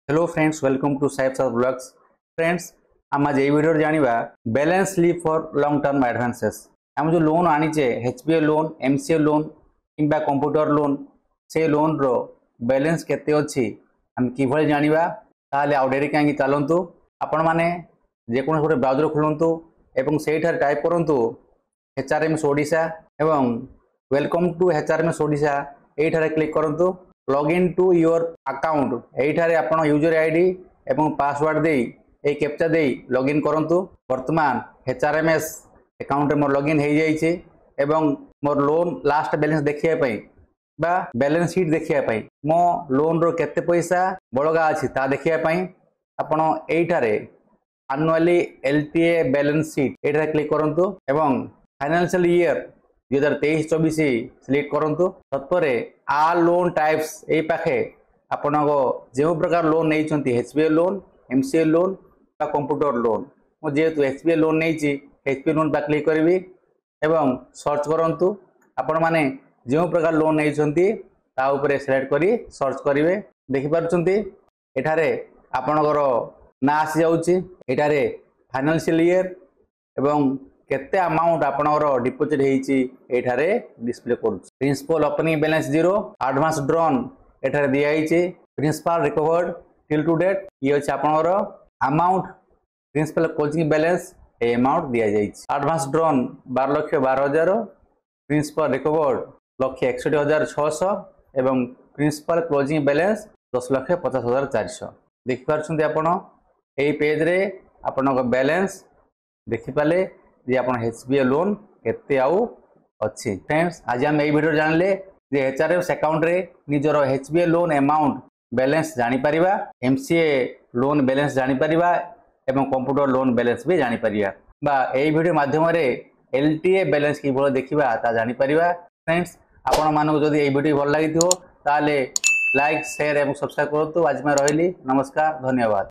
Hello friends, welcome to साइब sir blogs. Friends, आम आज ये वीडियो जानिबा balance slip for long term advances. आम जो लोन आनीचे एचबीए लोन, एमसीए लोन किंबा कंप्यूटर लोन, से लोन रो बैलेंस केते अछि हम किभଳି जानिबा। ताले आउ डेरी कांगी चलंतु आपण माने जेकोन गोटे ब्राउजर खोलंतु एवं सेठार टाइप करंतु एचआरएमएस ओडिशा एवं वेलकम टू एचआरएमएस ओडिशा एठारे क्लिक करंतु। लॉगिन टू योर अकाउंट एठारे आपण यूजर आईडी एवं पासवर्ड दे ए कैप्चा दे लॉगिन करंतु। वर्तमान एचआरएमएस अकाउंट मोर लॉगिन हो जाइए एवं मोर लोन लास्ट बैलेंस देखिया पई बा बैलेंस शीट देखिया पई मो लोन रो केते पैसा बळगा अछि ता देखिया पई आपण एठारे एनुअली एलटीए बैलेंस शीट एठारे क्लिक करंतु एवं फाइनेंशियल ईयर 2023-24 सिलेक्ट करंतु। तत्परे आ लोन टाइप्स ए पाखे आपण जो प्रकार लोन नहीं चंती एचबीए लोन, एमसीए लोन बा कंप्यूटर लोन मो जेहेतु एचबीए लोन नहीं ची एचबीए लोन बा क्लिक करी एवं सर्च करंतु। आपण माने जो प्रकार लोन नहीं चंती ता ऊपर सिलेक्ट करी सर्च करिवे। देखि पारुचंती एठारे आपणकर ना आसी जाउची एठारे फाइनेंशियल ईयर एवं केते अमाउंट आपणकर डिपोजिट हेची एठारे डिस्प्ले करू। Principal opening balance 0, advance drawn एठारे दिया हेची, principal recovered till to date ये अछि आपणकर अमाउंट। प्रिंसिपल क्लोजिंग बैलेंस ए अमाउंट दिया जाइछि। एडवांस ड्रॉन 12,12,000, प्रिंसिपल रिकवर्ड 1,61,600 एवं प्रिंसिपल क्लोजिंग बैलेंस 10,50,400। देखि पारछन्ते आपण एई पेज रे आपणक बैलेंस देखि पाले जे आपण एचबीए लोन केते आउ अछि। फ्रेंड्स, आज हम एई वीडियो जानले जे एचआरएस अकाउंट रे निजरो एचबीए लोन अमाउंट बैलेंस जानि परिबा, एमसीए लोन बैलेंस जानि परिबा एवं कंप्यूटर लोन बैलेंस भी जानि परिबा बा एई वीडियो माध्यम रे एलटीए बैलेंस कि भलो देखिबा ता जानि परिबा। फ्रेंड्स, आपण मानको जदि एई वीडियो भल लागिथियो ताले लाइक, शेयर एवं सब्सक्राइब करतु। आज मैं रहिली, नमस्कार, धन्यवाद।